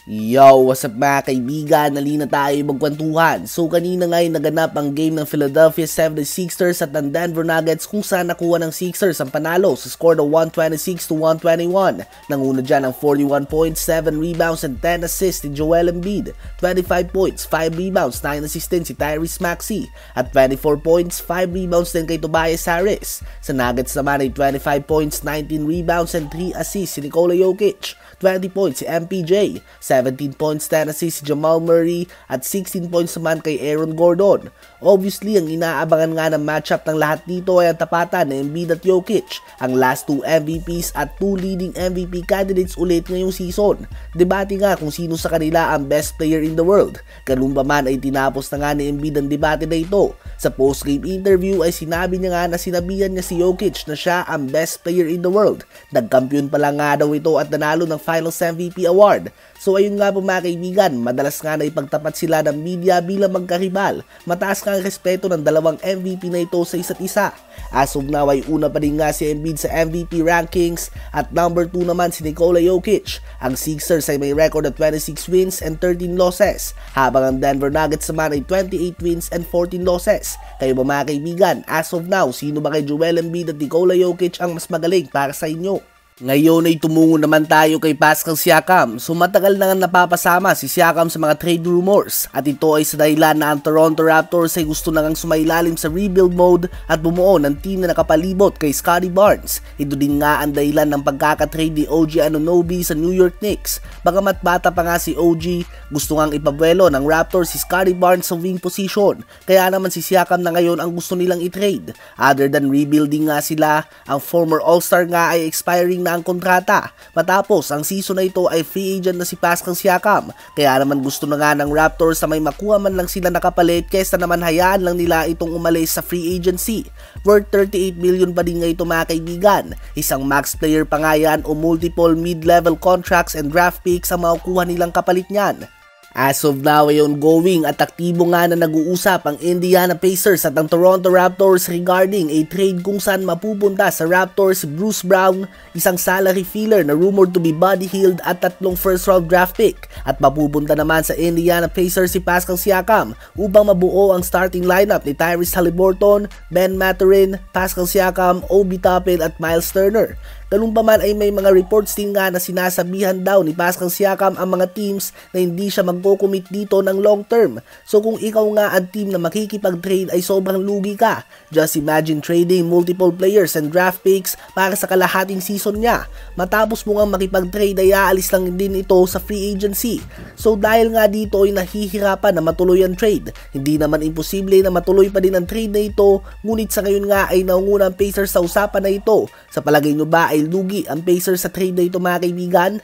Yo, what's up mga kaibigan? Nalina tayo magkwentuhan. So kanina nga ay naganap ang game ng Philadelphia 76ers at ng Denver Nuggets kung saan nakuha ng Sixers ang panalo sa score na 126-121. Nanguna dyan ang 41 points, 7 rebounds and 10 assists ni Joel Embiid. 25 points, 5 rebounds, 9 assists din si Tyrese Maxey. At 24 points, 5 rebounds din kay Tobias Harris. Sa Nuggets naman ay 25 points, 19 rebounds and 3 assists si Nikola Jokic. 20 points si MPJ, 17 points, 10 assists si Jamal Murray at 16 points naman kay Aaron Gordon. Obviously, ang inaabangan nga ng matchup ng lahat dito ay ang tapatan ng Embiid at Jokic, ang last 2 MVPs at 2 leading MVP candidates ulit ngayong season. Debate nga kung sino sa kanila ang best player in the world. Ganun pa man ay tinapos na nga ni Embiid ang debate na ito. Sa post-game interview ay sinabi niya nga na sinabihan niya si Jokic na siya ang best player in the world. Nagkampiyon pa lang nga daw ito at nanalo ng Finals MVP Award. So ayun nga po mga kaibigan, madalas nga na ipagtapat sila ng media bilang magkaribal. Mataas nga ang respeto ng dalawang MVP na ito sa isa't isa. As of now ay una pa rin nga si Embiid sa MVP rankings at number 2 naman si Nikola Jokic. Ang Sixers ay may record of 26 wins and 13 losses, habang ang Denver Nuggets naman ay 28 wins and 14 losses. Kayo ba mga kaibigan, as of now, sino ba kay Joel Embiid at Nikola Jokic ang mas magaling para sa inyo? Ngayon ay tumungo naman tayo kay Pascal Siakam. So matagal na nga napapasama si Siakam sa mga trade rumors at ito ay sa dahilan na ang Toronto Raptors ay gusto na ngang sumailalim sa rebuild mode at bumuo ng team na nakapalibot kay Scottie Barnes. Ito din nga ang dahilan ng pagkakatrade ni OG Anunoby sa New York Knicks. Bagamat bata pa nga si OG, gusto ngang ipabuelo ng Raptors si Scottie Barnes sa wing position. Kaya naman si Siakam na ngayon ang gusto nilang i-trade. Other than rebuilding nga sila, ang former All-Star nga ay expiring na ang kontrata. Matapos ang season na ito ay free agent na si Pascal Siakam. Kaya naman gusto na nga ng Raptors sa may makuha man lang sila nakapalit kaysa naman hayaan lang nila itong umalis sa free agency. Worth 38 million pa din nga ito mga kaibigan. Isang max player pa nga yan o multiple mid-level contracts and draft picks ang makukuha nilang kapalit niyan. As of now ay ongoing at aktibo nga na nag-uusap ang Indiana Pacers at ang Toronto Raptors regarding a trade kung saan mapupunta sa Raptors si Bruce Brown, isang salary filler na rumored to be Buddy Hield at 3 first round draft pick, at mapupunta naman sa Indiana Pacers si Pascal Siakam upang mabuo ang starting lineup ni Tyrese Haliburton, Ben Mathurin, Pascal Siakam, Obi Toppin at Miles Turner. Ganun pa man ay may mga reports din nga na sinasabihan daw ni Pascal Siakam ang mga teams na hindi siya magko-commit dito ng long term. So kung ikaw nga ang team na makikipag-trade ay sobrang lugi ka. Just imagine trading multiple players and draft picks para sa kalahating season niya. Matapos mo nga makipag-trade ay aalis lang din ito sa free agency. So dahil nga dito ay nahihirapan na matuloy ang trade. Hindi naman imposible na matuloy pa din ang trade na ito, ngunit sa ngayon nga ay naunguna ang Pacers sa usapan na ito. Sa palagay nyo ba ay lugi ang Pacers sa trade na ito mga kaibigan?